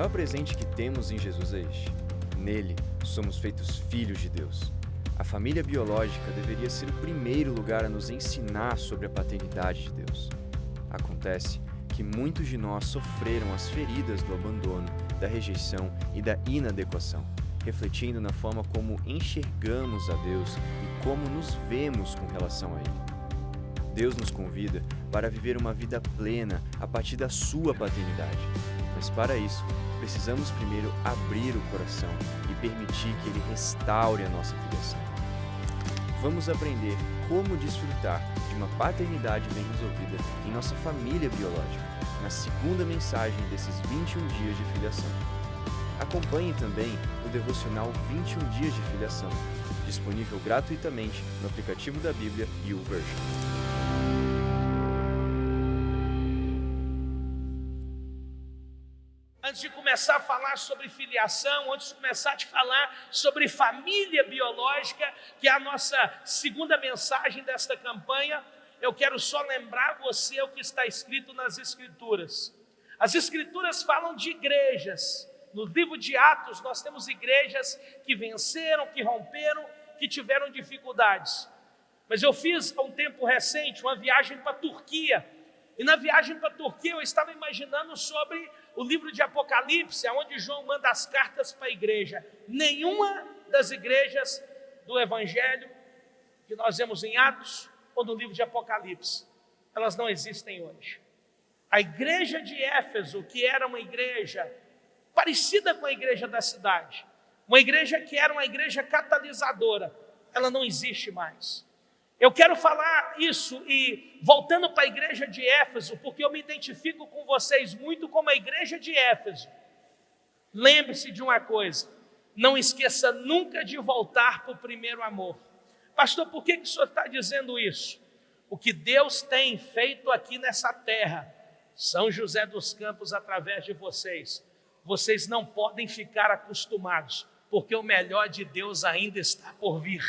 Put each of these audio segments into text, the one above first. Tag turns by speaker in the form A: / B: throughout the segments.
A: maior presente que temos em Jesus é este. Nele, somos feitos filhos de Deus. A família biológica deveria ser o primeiro lugar a nos ensinar sobre a paternidade de Deus. Acontece que muitos de nós sofreram as feridas do abandono, da rejeição e da inadequação, refletindo na forma como enxergamos a Deus e como nos vemos com relação a Ele. Deus nos convida para viver uma vida plena a partir da sua paternidade. Mas para isso, precisamos primeiro abrir o coração e permitir que Ele restaure a nossa filiação. Vamos aprender como desfrutar de uma paternidade bem resolvida em nossa família biológica, na segunda mensagem desses 21 dias de filiação. Acompanhe também o devocional 21 dias de filiação, disponível gratuitamente no aplicativo da Bíblia YouVersion.
B: Antes de começar a falar sobre filiação, antes de começar a te falar sobre família biológica, que é a nossa segunda mensagem desta campanha, eu quero só lembrar você o que está escrito nas Escrituras. As Escrituras falam de igrejas. No livro de Atos, nós temos igrejas que venceram, que romperam, que tiveram dificuldades. Mas eu fiz há um tempo recente uma viagem para a Turquia. E na viagem para a Turquia eu estava imaginando sobre o livro de Apocalipse, onde João manda as cartas para a igreja. Nenhuma das igrejas do Evangelho que nós vemos em Atos ou no livro de Apocalipse, elas não existem hoje. A igreja de Éfeso, que era uma igreja parecida com a igreja da cidade, uma igreja que era uma igreja catalisadora, ela não existe mais. Eu quero falar isso e voltando para a igreja de Éfeso, porque eu me identifico com vocês muito como a igreja de Éfeso. Lembre-se de uma coisa, não esqueça nunca de voltar para o primeiro amor. Pastor, por que o senhor está dizendo isso? O que Deus tem feito aqui nessa terra, São José dos Campos, através de vocês, vocês não podem ficar acostumados, porque o melhor de Deus ainda está por vir.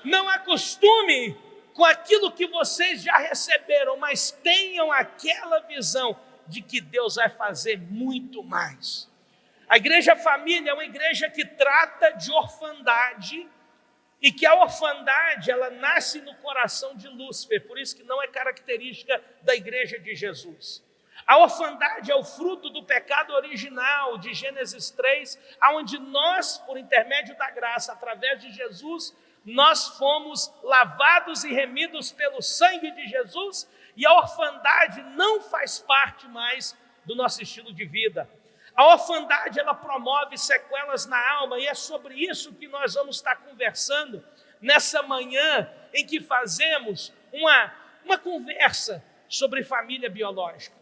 B: Não acostume com aquilo que vocês já receberam, mas tenham aquela visão de que Deus vai fazer muito mais. A igreja família é uma igreja que trata de orfandade, e que a orfandade, ela nasce no coração de Lúcifer, por isso que não é característica da igreja de Jesus. A orfandade é o fruto do pecado original de Gênesis 3, onde nós, por intermédio da graça, através de Jesus, nós fomos lavados e remidos pelo sangue de Jesus, e a orfandade não faz parte mais do nosso estilo de vida. A orfandade, ela promove sequelas na alma, e é sobre isso que nós vamos estar conversando nessa manhã, em que fazemos uma conversa sobre família biológica.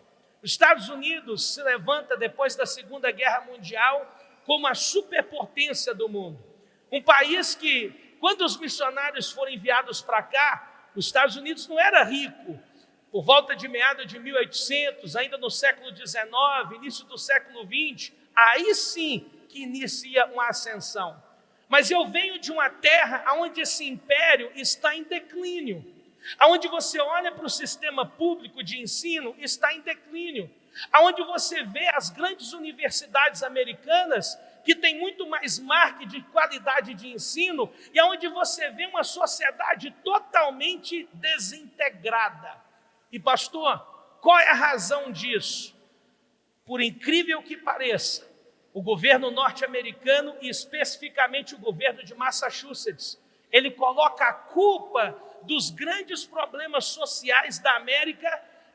B: Os Estados Unidos se levanta depois da Segunda Guerra Mundial como a superpotência do mundo. Um país que, quando os missionários foram enviados para cá, os Estados Unidos não era rico. Por volta de meados de 1800, ainda no século XIX, início do século XX, aí sim que inicia uma ascensão. Mas eu venho de uma terra onde esse império está em declínio, onde você olha para o sistema público de ensino, está em declínio, onde você vê as grandes universidades americanas, que tem muito mais marca de qualidade de ensino, e onde você vê uma sociedade totalmente desintegrada. E pastor, qual é a razão disso? Por incrível que pareça, o governo norte-americano, e especificamente o governo de Massachusetts, ele coloca a culpa dos grandes problemas sociais da América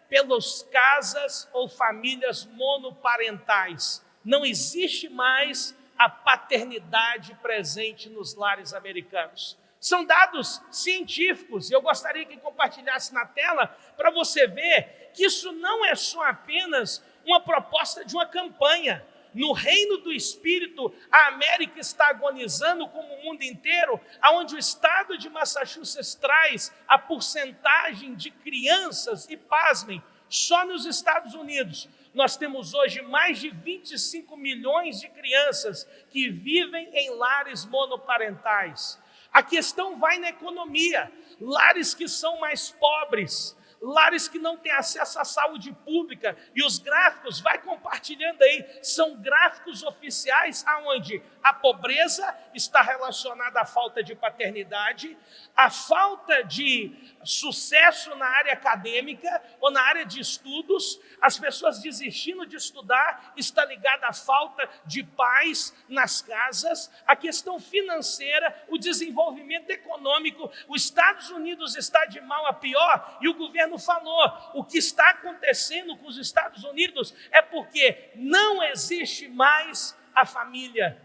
B: pelas casas ou famílias monoparentais. Não existe mais a paternidade presente nos lares americanos. São dados científicos, e eu gostaria que compartilhasse na tela para você ver que isso não é só apenas uma proposta de uma campanha. No reino do Espírito, a América está agonizando como o mundo inteiro, onde o estado de Massachusetts traz a porcentagem de crianças, e pasmem, só nos Estados Unidos, nós temos hoje mais de 25 milhões de crianças que vivem em lares monoparentais. A questão vai na economia, lares que são mais pobres, lares que não têm acesso à saúde pública, e os gráficos, vai compartilhando aí, são gráficos oficiais aonde a pobreza está relacionada à falta de paternidade, a falta de sucesso na área acadêmica ou na área de estudos, as pessoas desistindo de estudar, está ligada à falta de pais nas casas, a questão financeira, o desenvolvimento econômico. Os Estados Unidos está de mal a pior, e o governo falou, o que está acontecendo com os Estados Unidos é porque não existe mais a família.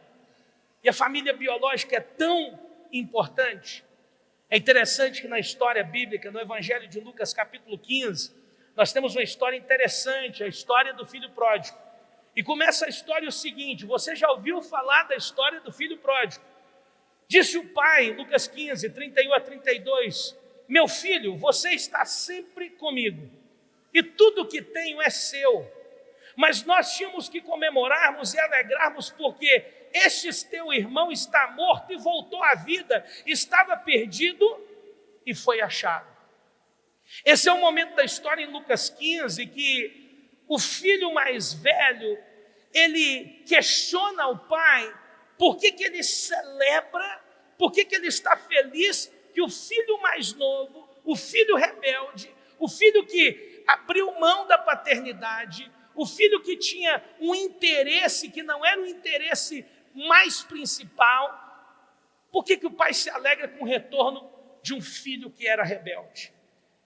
B: E a família biológica é tão importante. É interessante que na história bíblica, no Evangelho de Lucas, capítulo 15, nós temos uma história interessante, a história do filho pródigo. E começa a história o seguinte: você já ouviu falar da história do filho pródigo? Disse o pai, Lucas 15, 31 a 32, meu filho, você está sempre comigo, e tudo que tenho é seu. Mas nós tínhamos que comemorarmos e alegrarmos, porque este teu irmão está morto e voltou à vida, estava perdido e foi achado. Esse é o momento da história em Lucas 15, que o filho mais velho, ele questiona o pai, por que ele celebra, por que ele está feliz que o filho mais novo, o filho rebelde, o filho que abriu mão da paternidade, o filho que tinha um interesse que não era um interesse mais principal, por que o pai se alegra com o retorno de um filho que era rebelde?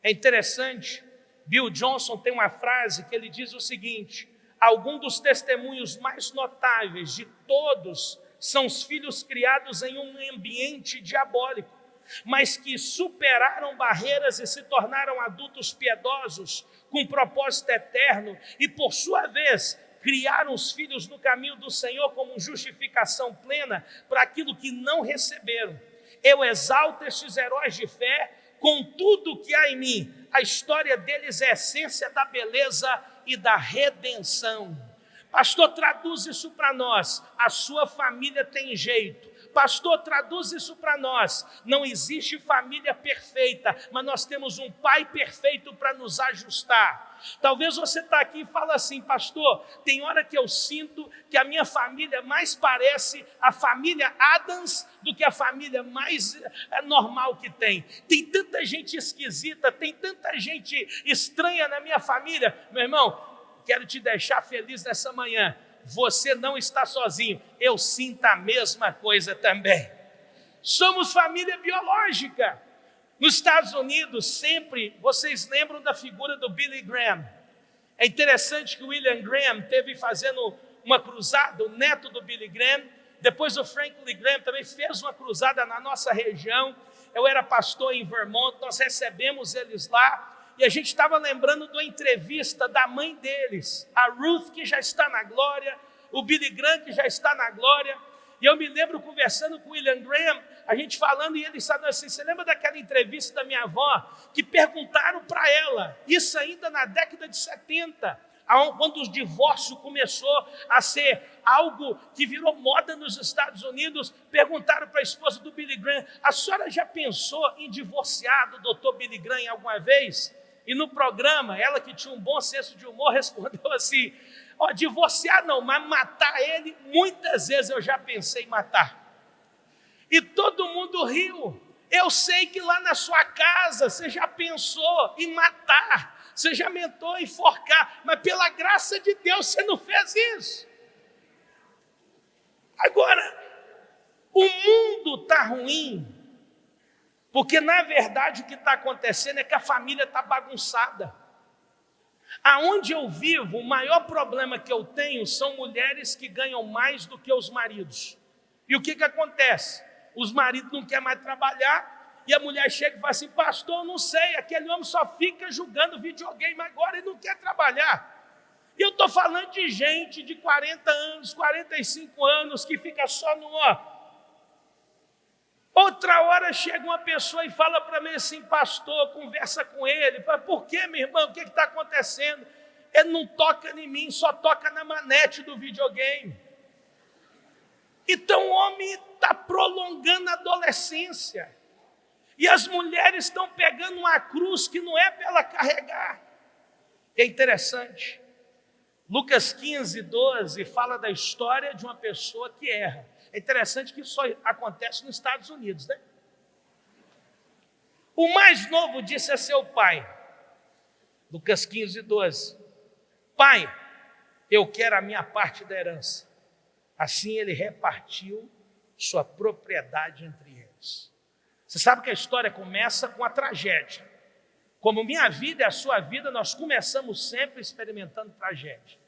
B: É interessante, Bill Johnson tem uma frase que ele diz o seguinte: alguns dos testemunhos mais notáveis de todos são os filhos criados em um ambiente diabólico, mas que superaram barreiras e se tornaram adultos piedosos, com propósito eterno, e por sua vez criaram os filhos no caminho do Senhor como justificação plena para aquilo que não receberam. Eu exalto estes heróis de fé com tudo que há em mim. A história deles é a essência da beleza e da redenção. Pastor, traduz isso para nós. A sua família tem jeito. Pastor, traduz isso para nós. Não existe família perfeita, mas nós temos um pai perfeito para nos ajustar. Talvez você está aqui e fala assim: pastor, tem hora que eu sinto que a minha família mais parece a família Adams do que a família mais normal que tem. Tem tanta gente esquisita, tem tanta gente estranha na minha família. Meu irmão, quero te deixar feliz nessa manhã. Você não está sozinho, eu sinto a mesma coisa também. Somos família biológica. Nos Estados Unidos, sempre, vocês lembram da figura do Billy Graham. É interessante que o William Graham teve fazendo uma cruzada, o neto do Billy Graham, depois o Franklin Graham também fez uma cruzada na nossa região. Eu era pastor em Vermont, nós recebemos eles lá, e a gente estava lembrando de uma entrevista da mãe deles, a Ruth, que já está na glória, o Billy Graham, que já está na glória. E eu me lembro conversando com o William Graham, a gente falando, e ele estava assim: você lembra daquela entrevista da minha avó, que perguntaram para ela, isso ainda na década de 70, quando o divórcio começou a ser algo que virou moda nos Estados Unidos, perguntaram para a esposa do Billy Graham: a senhora já pensou em divorciar do doutor Billy Graham alguma vez? E no programa, ela, que tinha um bom senso de humor, respondeu assim: divorciar não, mas matar ele, muitas vezes eu já pensei em matar. E todo mundo riu. Eu sei que lá na sua casa você já pensou em matar, você já mentou em enforcar, mas pela graça de Deus você não fez isso. Agora, o mundo está ruim, porque na verdade o que está acontecendo é que a família está bagunçada. Aonde eu vivo, o maior problema que eu tenho são mulheres que ganham mais do que os maridos. E o que acontece? Os maridos não querem mais trabalhar, e a mulher chega e fala assim: pastor, eu não sei, aquele homem só fica jogando videogame agora e não quer trabalhar. E eu estou falando de gente de 40 anos, 45 anos, que fica só no Outra hora chega uma pessoa e fala para mim assim: pastor, conversa com ele. Fala: por que, meu irmão? O que está acontecendo? Ele não toca em mim, só toca na manete do videogame. Então o homem está prolongando a adolescência. E as mulheres estão pegando uma cruz que não é para ela carregar. É interessante. Lucas 15, 12 fala da história de uma pessoa que erra. É interessante que isso só acontece nos Estados Unidos, né? O mais novo disse a seu pai, Lucas 15, 12, pai, eu quero a minha parte da herança. Assim ele repartiu sua propriedade entre eles. Você sabe que a história começa com a tragédia. Como minha vida e a sua vida, nós começamos sempre experimentando tragédia.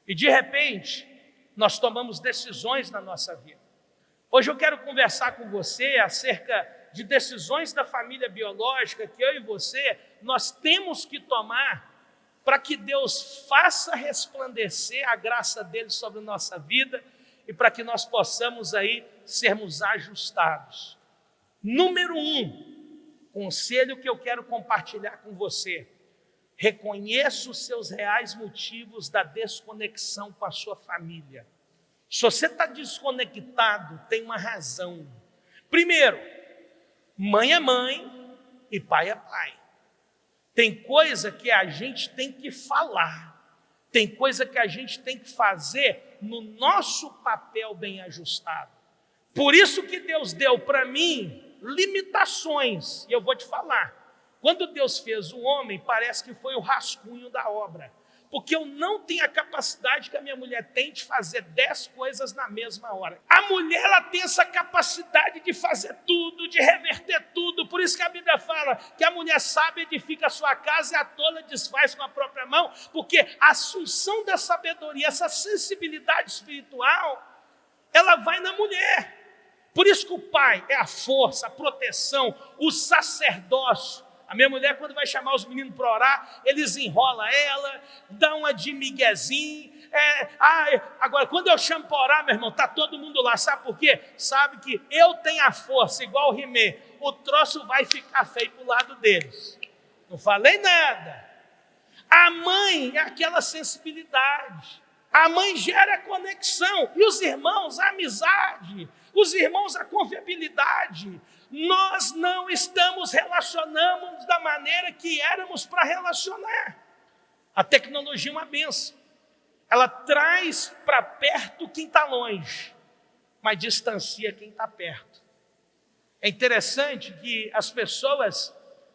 B: E de repente, nós tomamos decisões na nossa vida. Hoje eu quero conversar com você acerca de decisões da família biológica que eu e você, nós temos que tomar para que Deus faça resplandecer a graça dele sobre a nossa vida e para que nós possamos aí sermos ajustados. Número 1, conselho que eu quero compartilhar com você. Reconheça os seus reais motivos da desconexão com a sua família. Se você está desconectado, tem uma razão. Primeiro, mãe é mãe e pai é pai. Tem coisa que a gente tem que falar. Tem coisa que a gente tem que fazer no nosso papel bem ajustado. Por isso que Deus deu para mim limitações. E eu vou te falar. Quando Deus fez o homem, parece que foi o rascunho da obra. Porque eu não tenho a capacidade que a minha mulher tem de fazer 10 coisas na mesma hora. A mulher, ela tem essa capacidade de fazer tudo, de reverter tudo. Por isso que a Bíblia fala que a mulher sábia edifica a sua casa e a tola desfaz com a própria mão. Porque a assunção da sabedoria, essa sensibilidade espiritual, ela vai na mulher. Por isso que o pai é a força, a proteção, o sacerdócio. A minha mulher, quando vai chamar os meninos para orar, eles enrolam ela, dão uma de miguezinho. Agora, quando eu chamo para orar, meu irmão, está todo mundo lá. Sabe por quê? Sabe que eu tenho a força, igual o Rimé. O troço vai ficar feio para o lado deles. Não falei nada. A mãe é aquela sensibilidade. A mãe gera conexão. E os irmãos, a amizade. Os irmãos, a confiabilidade. Nós não estamos relacionando da maneira que éramos para relacionar. A tecnologia é uma bênção. Ela traz para perto quem está longe, mas distancia quem está perto. É interessante que as pessoas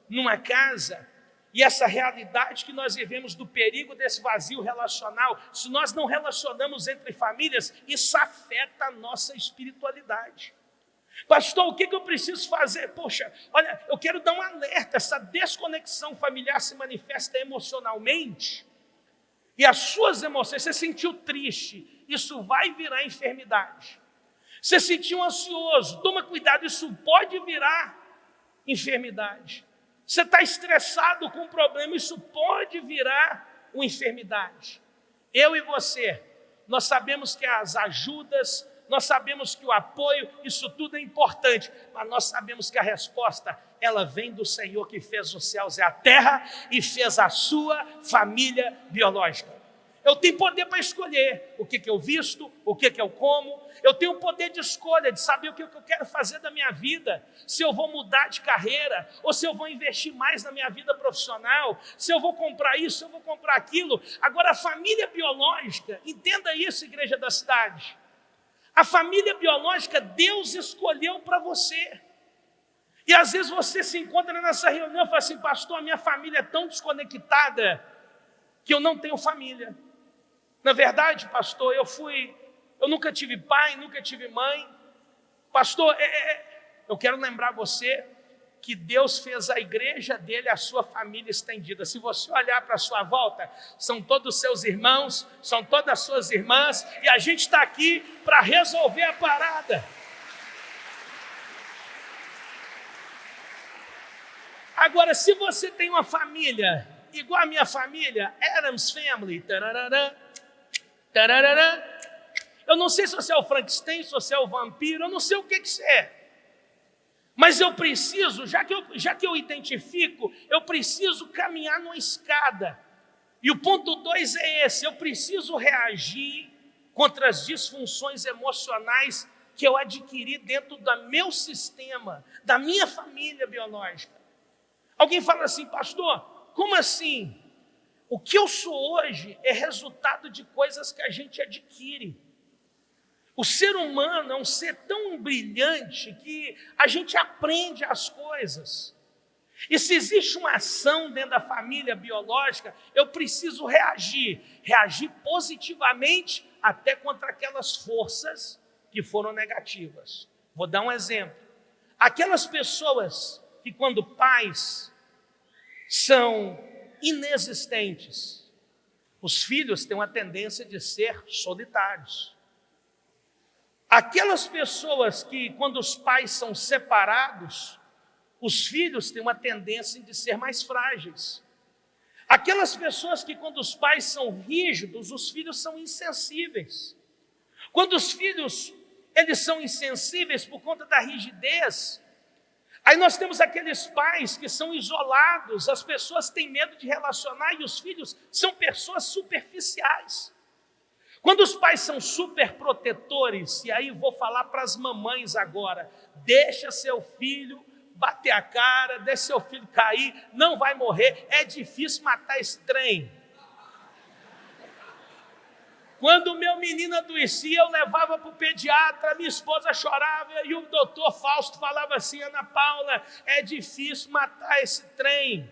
B: numa casa, e essa realidade que nós vivemos do perigo desse vazio relacional, se nós não relacionamos entre famílias, isso afeta a nossa espiritualidade. Pastor, o que eu preciso fazer? Poxa, olha, eu quero dar um alerta. Essa desconexão familiar se manifesta emocionalmente. E as suas emoções, você sentiu triste, isso vai virar enfermidade. Você sentiu ansioso, toma cuidado, isso pode virar enfermidade. Você está estressado com um problema, isso pode virar uma enfermidade. Eu e você, nós sabemos que as ajudas, nós sabemos que o apoio, isso tudo é importante, mas nós sabemos que a resposta, ela vem do Senhor que fez os céus e a terra e fez a sua família biológica. Eu tenho poder para escolher o que eu visto, o que eu como. Eu tenho poder de escolha, de saber o que eu quero fazer da minha vida. Se eu vou mudar de carreira, ou se eu vou investir mais na minha vida profissional. Se eu vou comprar isso, se eu vou comprar aquilo. Agora, a família biológica, entenda isso, igreja da cidade. A família biológica, Deus escolheu para você. E às vezes você se encontra nessa reunião e fala assim, pastor, a minha família é tão desconectada que eu não tenho família. Na verdade, pastor, eu nunca tive pai, nunca tive mãe. Pastor, eu quero lembrar você que Deus fez a igreja dele, a sua família estendida. Se você olhar para a sua volta, são todos seus irmãos, são todas as suas irmãs, e a gente está aqui para resolver a parada. Agora, se você tem uma família igual a minha família, Adams Family, tararara, tararara. Eu não sei se você é o Frankenstein, se você é o vampiro, eu não sei o que você é. Mas eu preciso, já que eu identifico, eu preciso caminhar numa escada. E o ponto 2 é esse, eu preciso reagir contra as disfunções emocionais que eu adquiri dentro do meu sistema, da minha família biológica. Alguém fala assim, pastor, como assim? O que eu sou hoje é resultado de coisas que a gente adquire. O ser humano é um ser tão brilhante que a gente aprende as coisas. E se existe uma ação dentro da família biológica, eu preciso reagir positivamente até contra aquelas forças que foram negativas. Vou dar um exemplo. Aquelas pessoas que quando pais são inexistentes, os filhos têm uma tendência de ser solitários. Aquelas pessoas que quando os pais são separados, os filhos têm uma tendência de ser mais frágeis. Aquelas pessoas que quando os pais são rígidos, os filhos são insensíveis. Quando os filhos eles são insensíveis por conta da rigidez, aí nós temos aqueles pais que são isolados, as pessoas têm medo de relacionar e os filhos são pessoas superficiais. Quando os pais são super protetores, e aí vou falar para as mamães agora, deixa seu filho bater a cara, deixa seu filho cair, não vai morrer, é difícil matar esse trem. Quando o meu menino adoecia, eu levava para o pediatra, minha esposa chorava, e o doutor Fausto falava assim, Ana Paula, é difícil matar esse trem,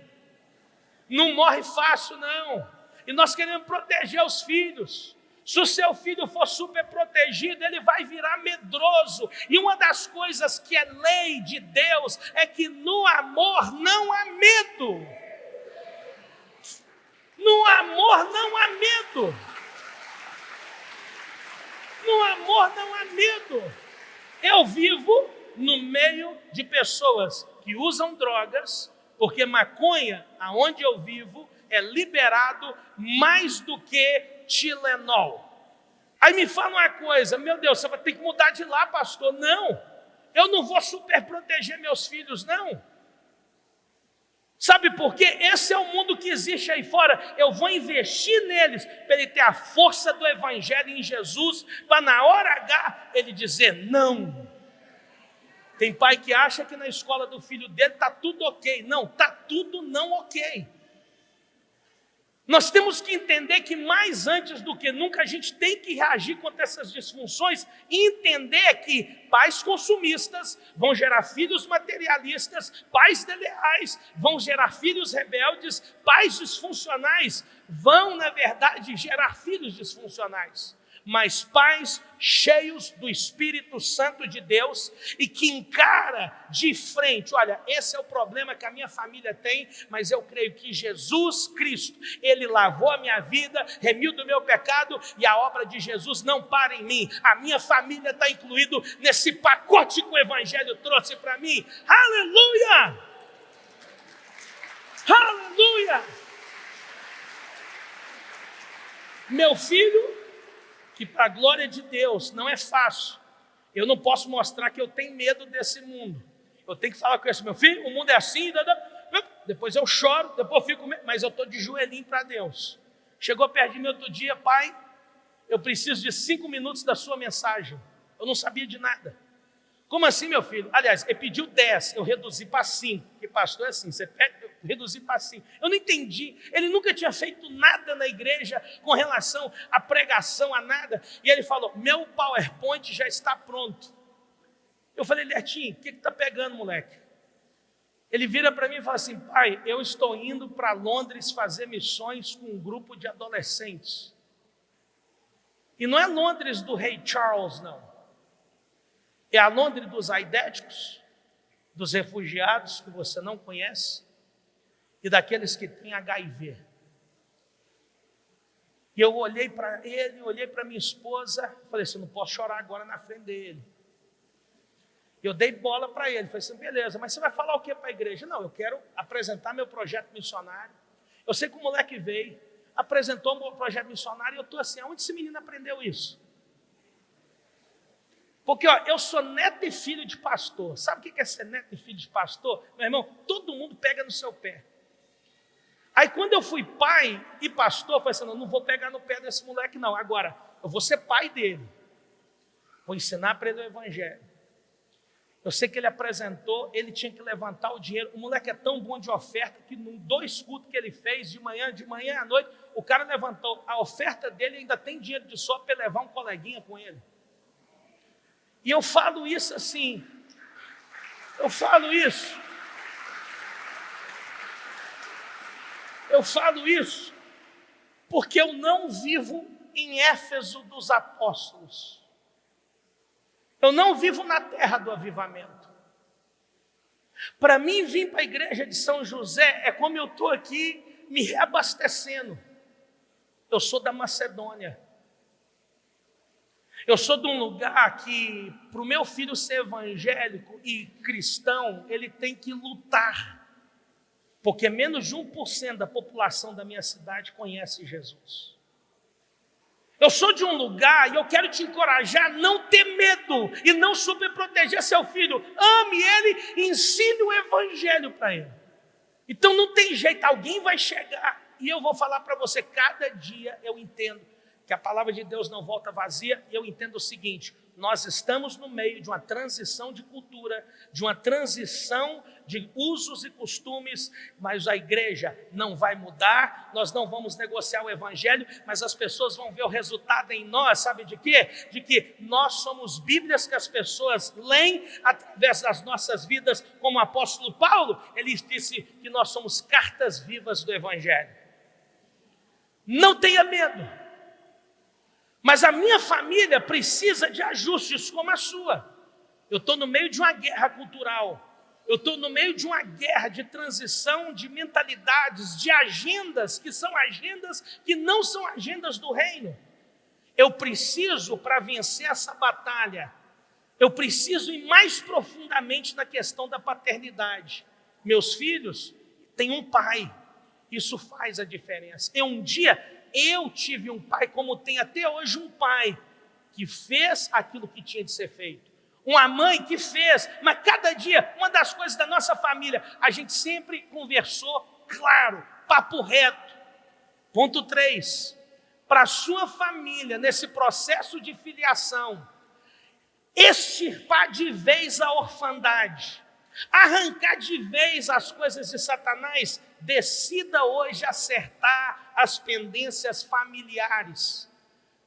B: não morre fácil não, e nós queremos proteger os filhos. Se o seu filho for super protegido, ele vai virar medroso. E uma das coisas que é lei de Deus é que no amor não há medo. No amor não há medo. No amor não há medo. Eu vivo no meio de pessoas que usam drogas, porque maconha, aonde eu vivo, é liberado mais do que Tilenol. Aí me fala uma coisa, meu Deus, você vai ter que mudar de lá, pastor. Não, eu não vou super proteger meus filhos, não. Sabe por quê? Esse é o mundo que existe aí fora. Eu vou investir neles para ele ter a força do evangelho em Jesus, para na hora H ele dizer não. Tem pai que acha que na escola do filho dele está tudo ok. Não, está tudo não ok. Nós temos que entender que mais antes do que nunca a gente tem que reagir contra essas disfunções e entender que pais consumistas vão gerar filhos materialistas, pais desleais vão gerar filhos rebeldes, pais disfuncionais vão, na verdade, gerar filhos disfuncionais. Mas pais cheios do Espírito Santo de Deus e que encara de frente, olha, esse é o problema que a minha família tem, mas eu creio que Jesus Cristo, Ele lavou a minha vida, remiu do meu pecado e a obra de Jesus não para em mim. A minha família está incluído nesse pacote que o Evangelho trouxe para mim. Aleluia! Aleluia! Meu filho, que para a glória de Deus não é fácil. Eu não posso mostrar que eu tenho medo desse mundo. Eu tenho que falar com esse meu filho, o mundo é assim, depois eu choro, depois eu fico, mas eu estou de joelhinho para Deus. Chegou perto de mim outro dia, pai, eu preciso de 5 minutos da sua mensagem. Eu não sabia de nada. Como assim, meu filho? Aliás, ele pediu 10, eu reduzi para 5. Que pastor é assim, você pede, eu reduzi para 5. Eu não entendi. Ele nunca tinha feito nada na igreja com relação à pregação, a nada. E ele falou, meu PowerPoint já está pronto. Eu falei, Lertinho, o que está pegando, moleque? Ele vira para mim e fala assim, pai, eu estou indo para Londres fazer missões com um grupo de adolescentes. E não é Londres do rei Charles, não. É a Londres dos aidéticos, dos refugiados que você não conhece e daqueles que têm HIV. E eu olhei para ele, olhei para minha esposa, falei assim, não posso chorar agora na frente dele. Eu dei bola para ele, falei assim, beleza, mas você vai falar o que para a igreja? Não, eu quero apresentar meu projeto missionário. Eu sei que o moleque veio, apresentou o meu projeto missionário e eu estou assim, aonde esse menino aprendeu isso? Porque ó, eu sou neto e filho de pastor. Sabe o que é ser neto e filho de pastor? Meu irmão, todo mundo pega no seu pé. Aí quando eu fui pai e pastor, eu falei assim, não vou pegar no pé desse moleque não. Agora, eu vou ser pai dele. vou ensinar para ele o evangelho. Eu sei que ele apresentou, ele tinha que levantar o dinheiro. O moleque é tão bom de oferta que em 2 cultos que ele fez, de manhã à noite, o cara levantou a oferta dele e ainda tem dinheiro de sobra para levar um coleguinha com ele. E eu falo isso assim, eu falo isso porque eu não vivo em Éfeso dos apóstolos. Eu não vivo na terra do avivamento. Para mim, vir para a igreja de São José é como eu estou aqui me reabastecendo. Eu sou da Macedônia. Eu sou de um lugar que, para o meu filho ser evangélico e cristão, ele tem que lutar. Porque menos de 1% da população da minha cidade conhece Jesus. Eu sou de um lugar e eu quero te encorajar a não ter medo e não sobreproteger seu filho. Ame ele e ensine o evangelho para ele. Então não tem jeito, alguém vai chegar e eu vou falar para você, cada dia eu entendo que a palavra de Deus não volta vazia e eu entendo o seguinte, nós estamos no meio de uma transição de cultura, de uma transição de usos e costumes, mas a igreja não vai mudar, nós não vamos negociar o evangelho, mas as pessoas vão ver o resultado em nós, sabe de quê? De que nós somos Bíblias que as pessoas leem através das nossas vidas, como o apóstolo Paulo, ele disse que nós somos cartas vivas do evangelho. Não tenha medo. Mas a minha família precisa de ajustes como a sua. Eu estou no meio de uma guerra cultural. Eu estou no meio de uma guerra de transição de mentalidades, de agendas que são agendas que não são agendas do reino. Eu preciso, para vencer essa batalha, eu preciso ir mais profundamente na questão da paternidade. Meus filhos têm um pai. Isso faz a diferença. Um dia eu tive um pai, como tem até hoje um pai, que fez aquilo que tinha de ser feito. Uma mãe que fez, mas cada dia, uma das coisas da nossa família, a gente sempre conversou, claro, papo reto. Ponto 3, para a sua família, nesse processo de filiação, extirpar de vez a orfandade, arrancar de vez as coisas de Satanás, decida hoje acertar as pendências familiares.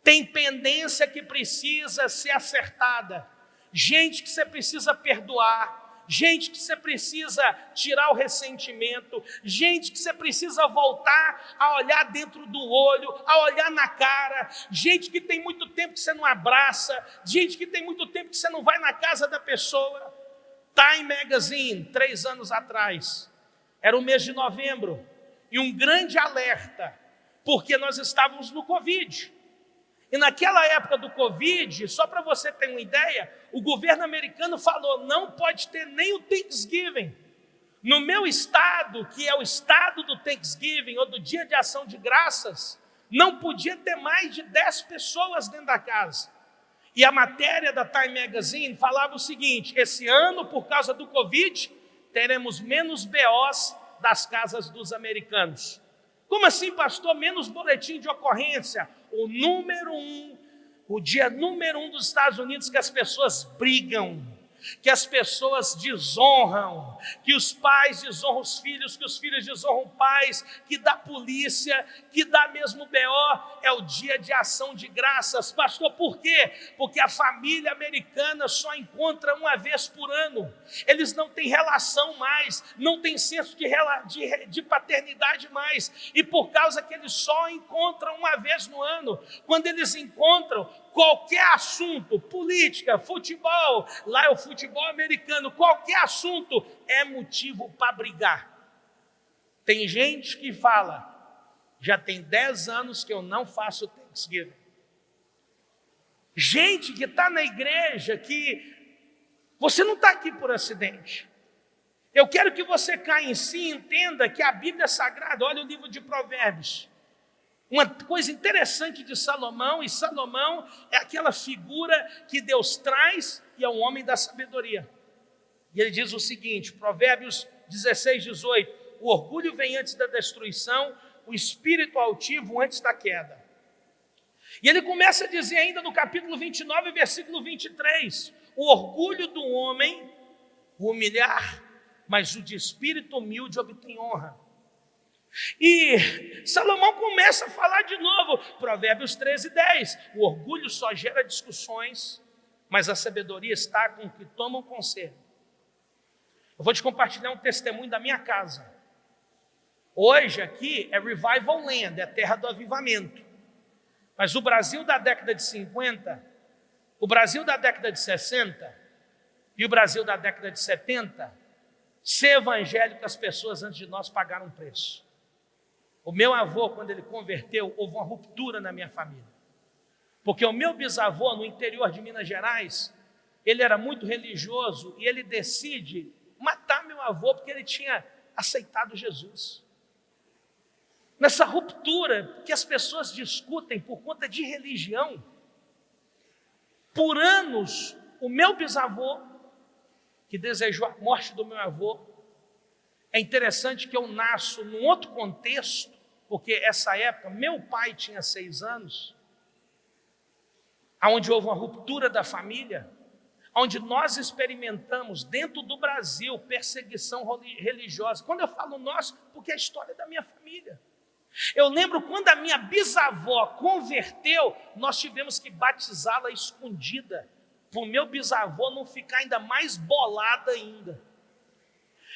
B: Tem pendência que precisa ser acertada, gente que você precisa perdoar, gente que você precisa tirar o ressentimento, gente que você precisa voltar a olhar dentro do olho, a olhar na cara, gente que tem muito tempo que você não abraça, gente que tem muito tempo que você não vai na casa da pessoa. Time Magazine, 3 anos atrás, era o mês de novembro, e um grande alerta, porque nós estávamos no Covid. E naquela época do Covid, só para você ter uma ideia, o governo americano falou, não pode ter nem o Thanksgiving. No meu estado, que é o estado do Thanksgiving, ou do Dia de Ação de Graças, não podia ter mais de 10 pessoas dentro da casa. E a matéria da Time Magazine falava o seguinte, esse ano, por causa do Covid, teremos menos BOs das casas dos americanos. Como assim, pastor? Menos boletim de ocorrência. O dia número 1 dos Estados Unidos que as pessoas brigam, que as pessoas desonram, que os pais desonram os filhos, que os filhos desonram pais, que dá polícia, que dá mesmo BO, é o dia de ação de graças. Pastor, por quê? Porque a família americana só encontra uma vez por ano. Eles não têm relação mais, não têm senso de paternidade mais, e por causa que eles só encontram uma vez no ano, quando eles encontram, qualquer assunto, política, futebol, lá é o futebol americano, qualquer assunto é motivo para brigar. Tem gente que fala, já tem 10 anos que eu não faço Thanksgiving. Gente que está na igreja, que você não está aqui por acidente. Eu quero que você caia em si e entenda que a Bíblia é sagrada, olha o livro de Provérbios. Uma coisa interessante de Salomão, e Salomão é aquela figura que Deus traz e é um homem da sabedoria. E ele diz o seguinte, Provérbios 16, 18, o orgulho vem antes da destruição, o espírito altivo antes da queda. E ele começa a dizer ainda no capítulo 29, versículo 23, o orgulho do homem o humilhar, mas o de espírito humilde obtém honra. E Salomão começa a falar de novo, Provérbios 13:10, o orgulho só gera discussões, mas a sabedoria está com o que tomam conselho. Eu vou te compartilhar um testemunho da minha casa. Hoje aqui é Revival Land, é a terra do avivamento. Mas o Brasil da década de 50, o Brasil da década de 60 e o Brasil da década de 70, ser evangélico, as pessoas antes de nós pagaram um preço. O meu avô, quando ele converteu, houve uma ruptura na minha família. Porque o meu bisavô, no interior de Minas Gerais, ele era muito religioso e ele decide matar meu avô porque ele tinha aceitado Jesus. Nessa ruptura que as pessoas discutem por conta de religião, por anos, o meu bisavô, que desejou a morte do meu avô, é interessante que eu nasço num outro contexto, porque essa época, meu pai tinha 6 anos, onde houve uma ruptura da família, onde nós experimentamos dentro do Brasil perseguição religiosa. Quando eu falo nós, porque é a história da minha família. Eu lembro quando a minha bisavó converteu, nós tivemos que batizá-la escondida, para o meu bisavô não ficar ainda mais bolado ainda.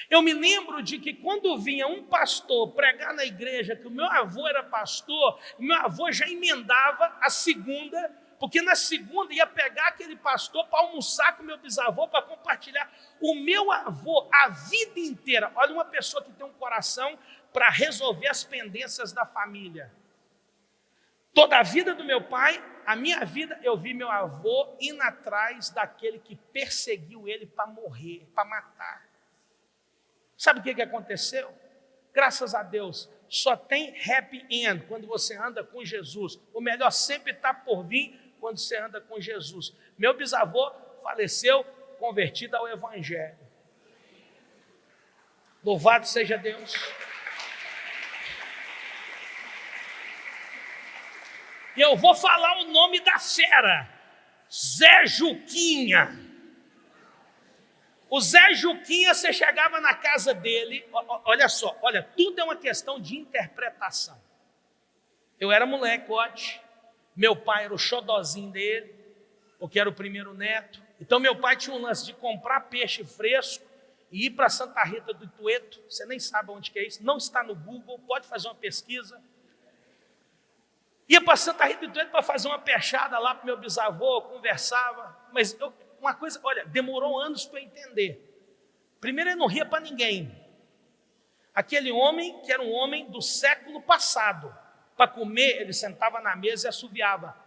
B: Eu me lembro de que quando vinha um pastor pregar na igreja, que o meu avô era pastor, o meu avô já emendava a segunda, porque na segunda ia pegar aquele pastor para almoçar com o meu bisavô, para compartilhar. O meu avô, a vida inteira, olha uma pessoa que tem um coração para resolver as pendências da família. Toda a vida do meu pai, a minha vida, eu vi meu avô indo atrás daquele que perseguiu ele para morrer, para matar. Sabe o que aconteceu? Graças a Deus, só tem happy end quando você anda com Jesus. O melhor sempre está por vir quando você anda com Jesus. Meu bisavô faleceu convertido ao Evangelho. Louvado seja Deus. E eu vou falar o nome da fera, Zé Juquinha. O Zé Juquinha, você chegava na casa dele, olha só, olha, tudo é uma questão de interpretação. Eu era molecote, meu pai era o xodózinho dele, porque era o primeiro neto. Então meu pai tinha um lance de comprar peixe fresco e ir para Santa Rita do Itueto. Você nem sabe onde que é isso, não está no Google, pode fazer uma pesquisa. Ia para Santa Rita do Itueto para fazer uma peixada lá para o meu bisavô, conversava, mas uma coisa, olha, demorou anos para eu entender. Primeiro, ele não ria para ninguém. Aquele homem, que era um homem do século passado, para comer, ele sentava na mesa e assobiava.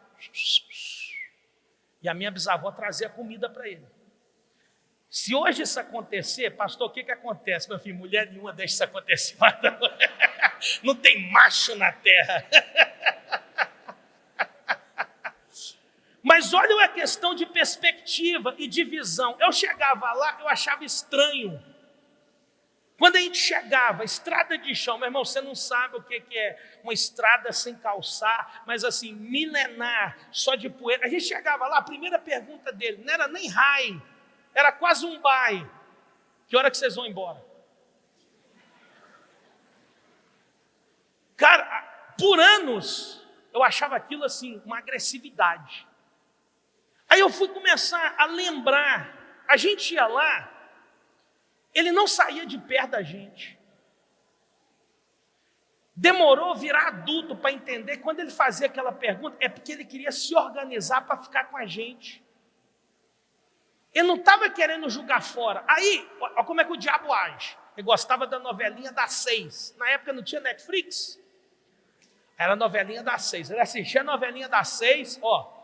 B: E a minha bisavó trazia comida para ele. Se hoje isso acontecer, pastor, o que acontece? Meu filho, mulher nenhuma deixa isso acontecer. Não tem macho na terra. Mas olha a questão de perspectiva e de visão. Eu chegava lá, eu achava estranho. Quando a gente chegava, estrada de chão, meu irmão, você não sabe o que é uma estrada sem calçar, mas assim, milenar, só de poeira. A gente chegava lá, a primeira pergunta dele, não era nem hi, era quase um bye. Que hora que vocês vão embora? Cara, por anos, eu achava aquilo assim, uma agressividade. Aí eu fui começar a lembrar, a gente ia lá, ele não saía de perto da gente. Demorou virar adulto para entender, quando ele fazia aquela pergunta, é porque ele queria se organizar para ficar com a gente. Ele não estava querendo jogar fora. Aí, olha como é que o diabo age. Ele gostava da novelinha das 6. Na época não tinha Netflix. Era a novelinha das 6. Ele assistia a novelinha das 6, ó.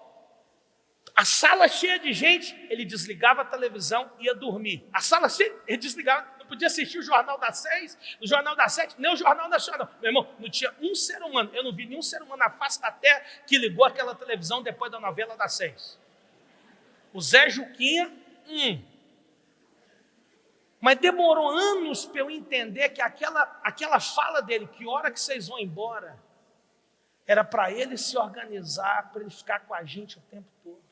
B: A sala cheia de gente, ele desligava a televisão e ia dormir. A sala cheia, ele desligava, não podia assistir o Jornal das 6, o Jornal das 7, nem o Jornal Nacional. Meu irmão, não tinha um ser humano, eu não vi nenhum ser humano na face da terra que ligou aquela televisão depois da novela das 6. O Zé Juquinha, Mas demorou anos para eu entender que aquela fala dele, que hora que vocês vão embora, era para ele se organizar, para ele ficar com a gente o tempo todo.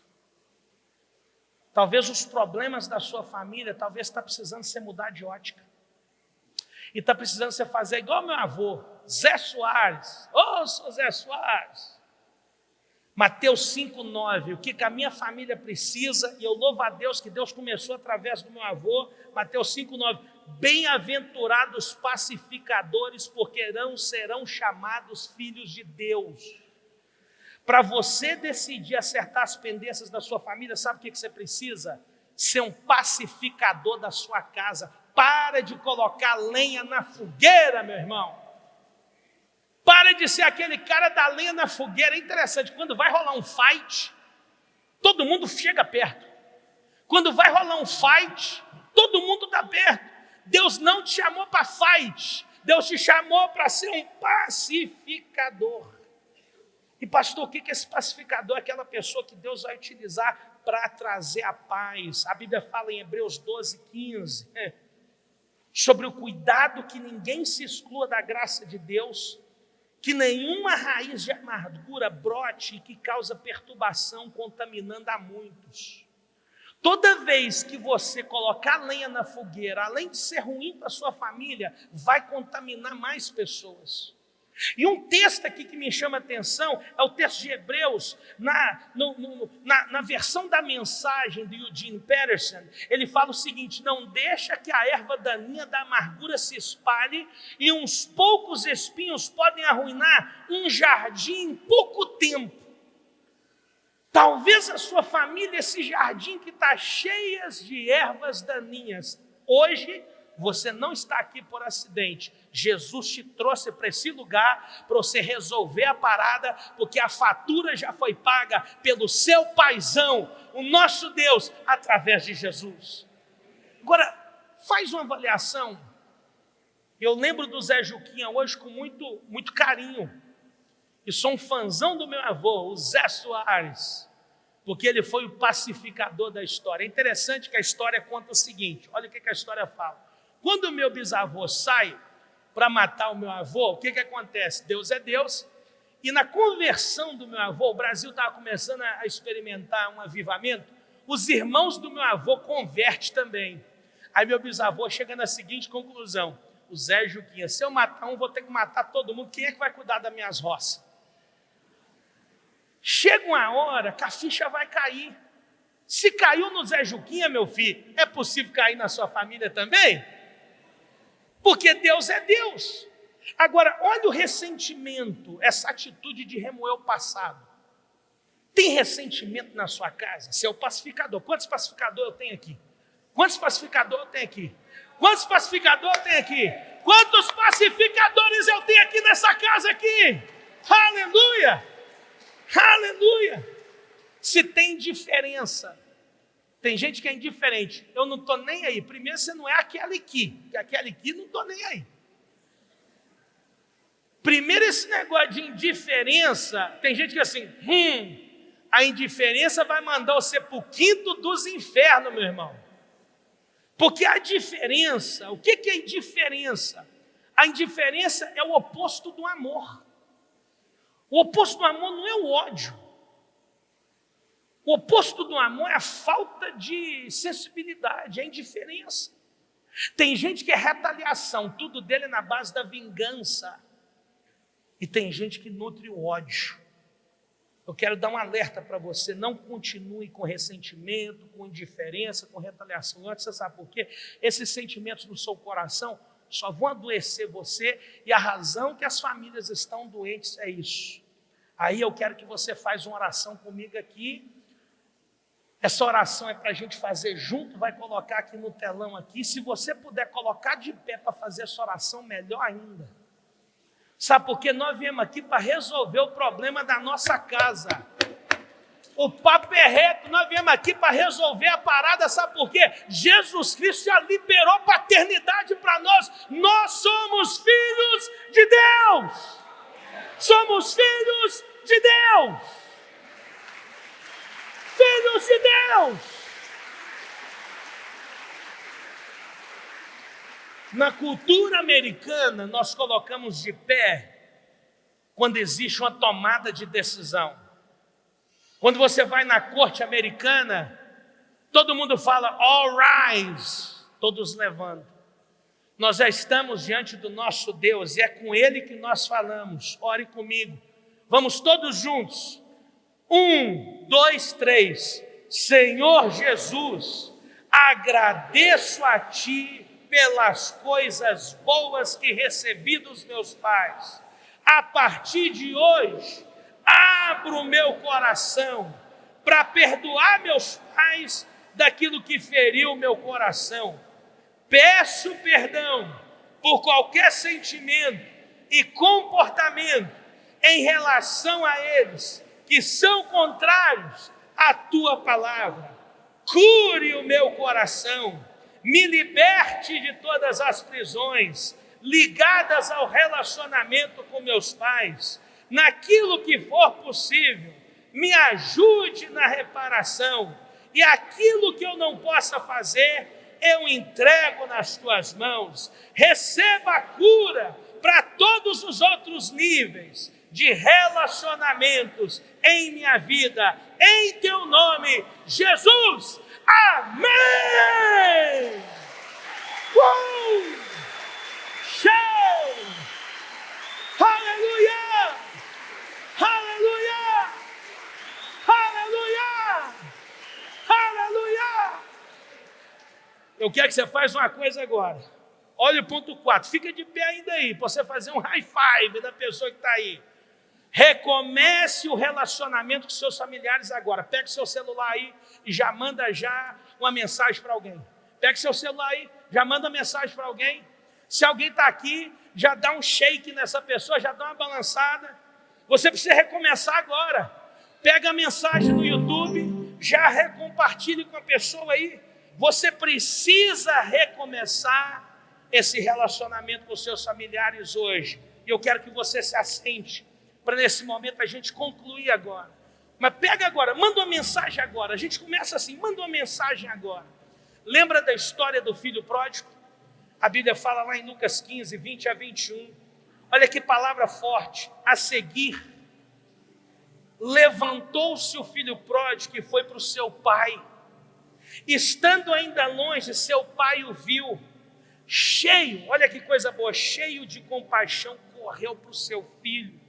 B: Talvez os problemas da sua família, talvez está precisando você mudar de ótica. E está precisando você fazer igual meu avô, Zé Soares. Ô, sou Zé Soares. Mateus 5,9, o que a minha família precisa, e eu louvo a Deus que Deus começou através do meu avô, Mateus 5,9, bem-aventurados pacificadores, porque serão chamados filhos de Deus. Para você decidir acertar as pendências da sua família, sabe o que você precisa? Ser um pacificador da sua casa. Para de colocar lenha na fogueira, meu irmão. Para de ser aquele cara da lenha na fogueira. É interessante, quando vai rolar um fight, todo mundo chega perto. Quando vai rolar um fight, todo mundo está perto. Deus não te chamou para fight. Deus te chamou para ser um pacificador. E pastor, o que é esse pacificador? É aquela pessoa que Deus vai utilizar para trazer a paz. A Bíblia fala em Hebreus 12:15, sobre o cuidado que ninguém se exclua da graça de Deus, que nenhuma raiz de amargura brote e que causa perturbação, contaminando a muitos. Toda vez que você colocar lenha na fogueira, além de ser ruim para a sua família, vai contaminar mais pessoas. E um texto aqui que me chama a atenção é o texto de Hebreus, na versão da mensagem de Eugene Peterson. Ele fala o seguinte: não deixa que a erva daninha da amargura se espalhe, e uns poucos espinhos podem arruinar um jardim em pouco tempo. Talvez a sua família, esse jardim que está cheio de ervas daninhas, hoje você não está aqui por acidente. Jesus te trouxe para esse lugar para você resolver a parada, porque a fatura já foi paga pelo seu paizão, o nosso Deus, através de Jesus. Agora, faz uma avaliação. Eu lembro do Zé Juquinha hoje com muito carinho. E sou um fãzão do meu avô, o Zé Soares, porque ele foi o pacificador da história. É interessante que a história conta o seguinte, olha o que a história fala. Quando o meu bisavô sai para matar o meu avô, o que acontece? Deus é Deus. E na conversão do meu avô, o Brasil estava começando a experimentar um avivamento, os irmãos do meu avô convertem também. Aí meu bisavô chega na seguinte conclusão: o Zé Juquinha, se eu matar um, vou ter que matar todo mundo, quem é que vai cuidar das minhas roças? Chega uma hora que a ficha vai cair. Se caiu no Zé Juquinha, meu filho, é possível cair na sua família também? Porque Deus é Deus. Agora, olha o ressentimento, essa atitude de remoer o passado. Tem ressentimento na sua casa? Você é o pacificador. Quantos pacificadores eu tenho aqui? Quantos pacificadores eu tenho aqui? Quantos pacificadores eu tenho aqui? Quantos pacificadores eu tenho aqui nessa casa aqui? Aleluia! Aleluia! Se tem diferença, tem gente que é indiferente. Eu não estou nem aí. Primeiro, você não é aquele aqui. Porque aquele aqui não estou nem aí. Primeiro, esse negócio de indiferença. Tem gente que é assim, a indiferença vai mandar você para o quinto dos infernos, meu irmão. Porque a diferença, o que é indiferença? A indiferença é o oposto do amor. O oposto do amor não é o ódio. O oposto do amor é a falta de sensibilidade, é a indiferença. Tem gente que é retaliação, tudo dele é na base da vingança. E tem gente que nutre o ódio. Eu quero dar um alerta para você: não continue com ressentimento, com indiferença, com retaliação. Antes, você sabe por quê? Esses sentimentos no seu coração só vão adoecer você, e a razão que as famílias estão doentes é isso. Aí eu quero que você faça uma oração comigo aqui. Essa oração é para a gente fazer junto, vai colocar aqui no telão aqui. Se você puder colocar de pé para fazer essa oração, melhor ainda. Sabe por quê? Nós viemos aqui para resolver o problema da nossa casa. O papo é reto, nós viemos aqui para resolver a parada, sabe por quê? Jesus Cristo já liberou paternidade para nós. Nós somos filhos de Deus. Somos filhos de Deus. Filhos de Deus. Na cultura americana, nós colocamos de pé quando existe uma tomada de decisão. Quando você vai na corte americana, todo mundo fala, all rise, todos levantam. Nós já estamos diante do nosso Deus e é com Ele que nós falamos. Ore comigo. Vamos todos juntos. 1, 2, 3. Senhor Jesus, agradeço a Ti pelas coisas boas que recebi dos meus pais. A partir de hoje, abro o meu coração para perdoar meus pais daquilo que feriu meu coração. Peço perdão por qualquer sentimento e comportamento em relação a eles que são contrários à Tua palavra. Cure o meu coração, me liberte de todas as prisões ligadas ao relacionamento com meus pais. Naquilo que for possível, me ajude na reparação. E aquilo que eu não possa fazer, eu entrego nas Tuas mãos. Receba a cura para todos os outros níveis de relacionamentos em minha vida. Em Teu nome, Jesus. Amém! Show! Aleluia! Aleluia! Aleluia! Aleluia! Eu quero que você faça uma coisa agora. Olha o ponto 4. Fica de pé ainda aí, para você fazer um high five da pessoa que está aí. Recomece o relacionamento com seus familiares agora. Pega o seu celular aí e já manda uma mensagem para alguém. Pega o seu celular aí, já manda mensagem para alguém. Se alguém está aqui, já dá um shake nessa pessoa, já dá uma balançada. Você precisa recomeçar agora. Pega a mensagem no YouTube, já recompartilhe com a pessoa aí. Você precisa recomeçar esse relacionamento com os seus familiares hoje. E eu quero que você se assente para nesse momento a gente concluir agora. Mas pega agora, manda uma mensagem agora. A gente começa assim, manda uma mensagem agora. Lembra da história do filho pródigo? A Bíblia fala lá em Lucas 15, 20 a 21. Olha que palavra forte. A seguir, levantou-se o filho pródigo e foi para o seu pai. Estando ainda longe, seu pai o viu. Cheio, olha que coisa boa, cheio de compaixão, correu para o seu filho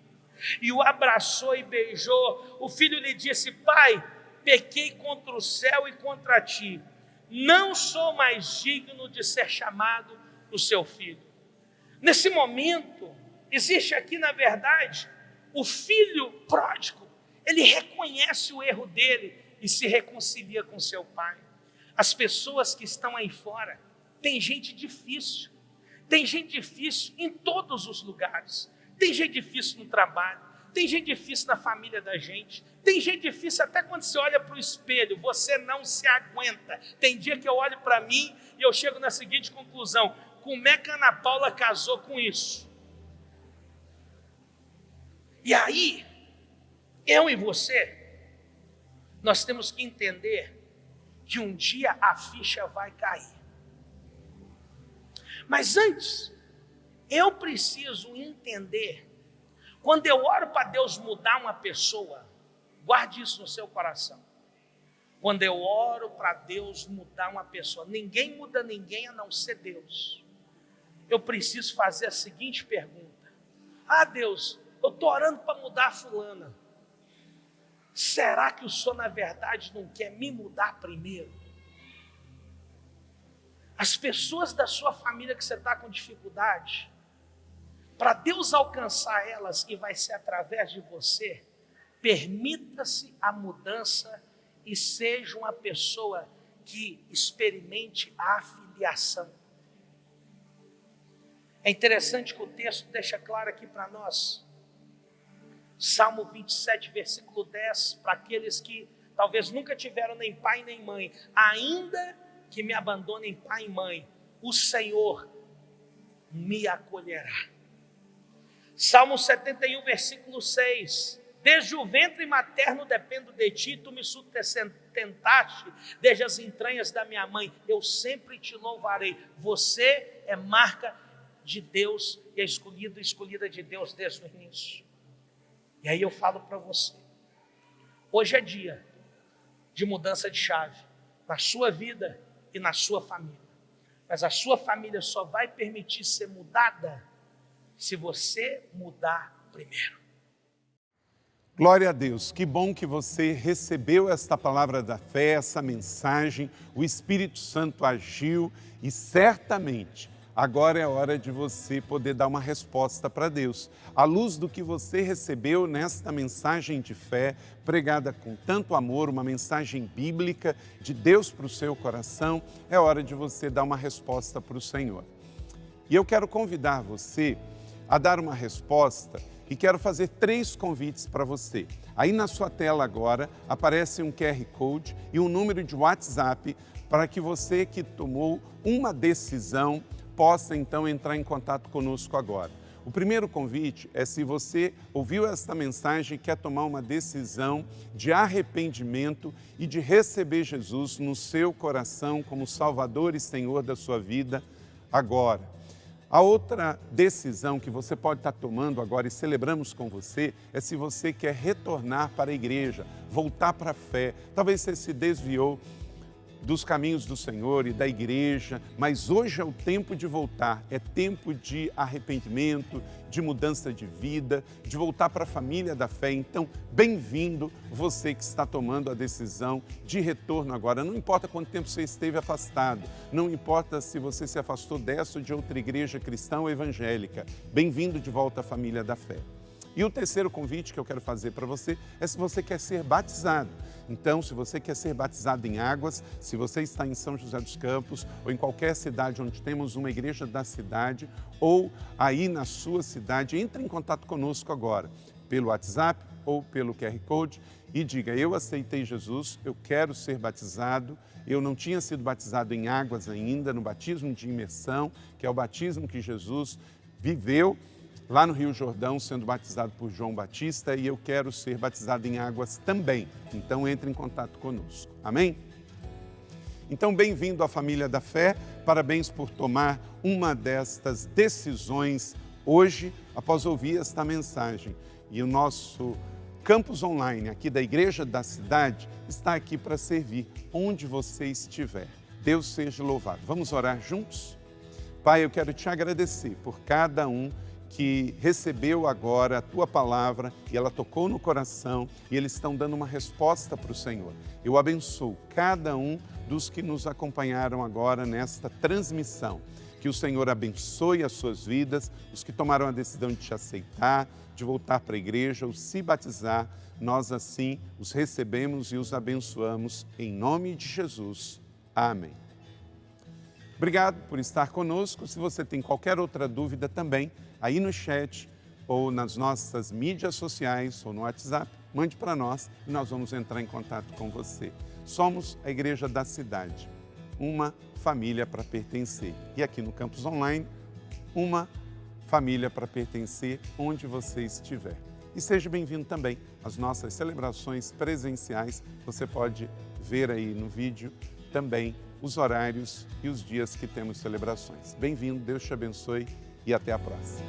B: e o abraçou e beijou. O filho lhe disse: pai, pequei contra o céu e contra ti, não sou mais digno de ser chamado o seu filho. Nesse momento, existe aqui na verdade, o filho pródigo, ele reconhece o erro dele e se reconcilia com seu pai. As pessoas que estão aí fora, tem gente difícil em todos os lugares. Tem gente difícil no trabalho, tem gente difícil na família da gente, tem gente difícil até quando você olha para o espelho, você não se aguenta. Tem dia que eu olho para mim e eu chego na seguinte conclusão: como é que a Ana Paula casou com isso? E aí, eu e você, nós temos que entender que um dia a ficha vai cair. Mas antes, eu preciso entender, quando eu oro para Deus mudar uma pessoa, guarde isso no seu coração. Quando eu oro para Deus mudar uma pessoa, ninguém muda ninguém a não ser Deus. Eu preciso fazer a seguinte pergunta: ah, Deus, eu estou orando para mudar a fulana. Será que o Senhor na verdade não quer me mudar primeiro? As pessoas da sua família que você está com dificuldade, para Deus alcançar elas, e vai ser através de você, permita-se a mudança e seja uma pessoa que experimente a filiação. É interessante que o texto deixa claro aqui para nós. Salmo 27, versículo 10, para aqueles que talvez nunca tiveram nem pai nem mãe, ainda que me abandonem pai e mãe, o Senhor me acolherá. Salmo 71, versículo 6, desde o ventre materno dependo de ti, tu me sustentaste, desde as entranhas da minha mãe, eu sempre te louvarei. Você é marca de Deus e é escolhida de Deus desde o início. E aí eu falo para você, hoje é dia de mudança de chave na sua vida e na sua família. Mas a sua família só vai permitir ser mudada se você mudar primeiro.
C: Glória a Deus, que bom que você recebeu esta palavra da fé, essa mensagem, o Espírito Santo agiu e certamente agora é hora de você poder dar uma resposta para Deus. À luz do que você recebeu nesta mensagem de fé, pregada com tanto amor, uma mensagem bíblica de Deus para o seu coração, é hora de você dar uma resposta para o Senhor. E eu quero convidar você a dar uma resposta e quero fazer 3 convites para você. Aí na sua tela agora aparece um QR Code e um número de WhatsApp para que você que tomou uma decisão possa então entrar em contato conosco agora. O primeiro convite é se você ouviu esta mensagem e quer tomar uma decisão de arrependimento e de receber Jesus no seu coração como Salvador e Senhor da sua vida agora. A outra decisão que você pode estar tomando agora e celebramos com você é se você quer retornar para a igreja, voltar para a fé. Talvez você se desviou dos caminhos do Senhor e da igreja, mas hoje é o tempo de voltar, é tempo de arrependimento, de mudança de vida, de voltar para a família da fé. Então, bem-vindo você que está tomando a decisão de retorno agora. Não importa quanto tempo você esteve afastado, não importa se você se afastou dessa ou de outra igreja cristã ou evangélica, bem-vindo de volta à família da fé. E o terceiro convite que eu quero fazer para você é se você quer ser batizado. Então, se você quer ser batizado em águas, se você está em São José dos Campos ou em qualquer cidade onde temos uma igreja da cidade ou aí na sua cidade, entre em contato conosco agora, pelo WhatsApp ou pelo QR Code e diga, eu aceitei Jesus, eu quero ser batizado, eu não tinha sido batizado em águas ainda, no batismo de imersão, que é o batismo que Jesus viveu lá no Rio Jordão, sendo batizado por João Batista, e eu quero ser batizado em águas também. Então, entre em contato conosco. Amém? Então, bem-vindo à família da fé. Parabéns por tomar uma destas decisões hoje, após ouvir esta mensagem. E o nosso campus online aqui da Igreja da Cidade está aqui para servir onde você estiver. Deus seja louvado. Vamos orar juntos? Pai, eu quero te agradecer por cada um que recebeu agora a Tua palavra e ela tocou no coração e eles estão dando uma resposta para o Senhor. Eu abençoo cada um dos que nos acompanharam agora nesta transmissão. Que o Senhor abençoe as suas vidas, os que tomaram a decisão de te aceitar, de voltar para a igreja ou se batizar, nós assim os recebemos e os abençoamos em nome de Jesus. Amém. Obrigado por estar conosco. Se você tem qualquer outra dúvida também, aí no chat ou nas nossas mídias sociais ou no WhatsApp, mande para nós e nós vamos entrar em contato com você. Somos a Igreja da Cidade, uma família para pertencer. E aqui no Campus Online, uma família para pertencer onde você estiver. E seja bem-vindo também às nossas celebrações presenciais. Você pode ver aí no vídeo também os horários e os dias que temos celebrações. Bem-vindo, Deus te abençoe e até a próxima.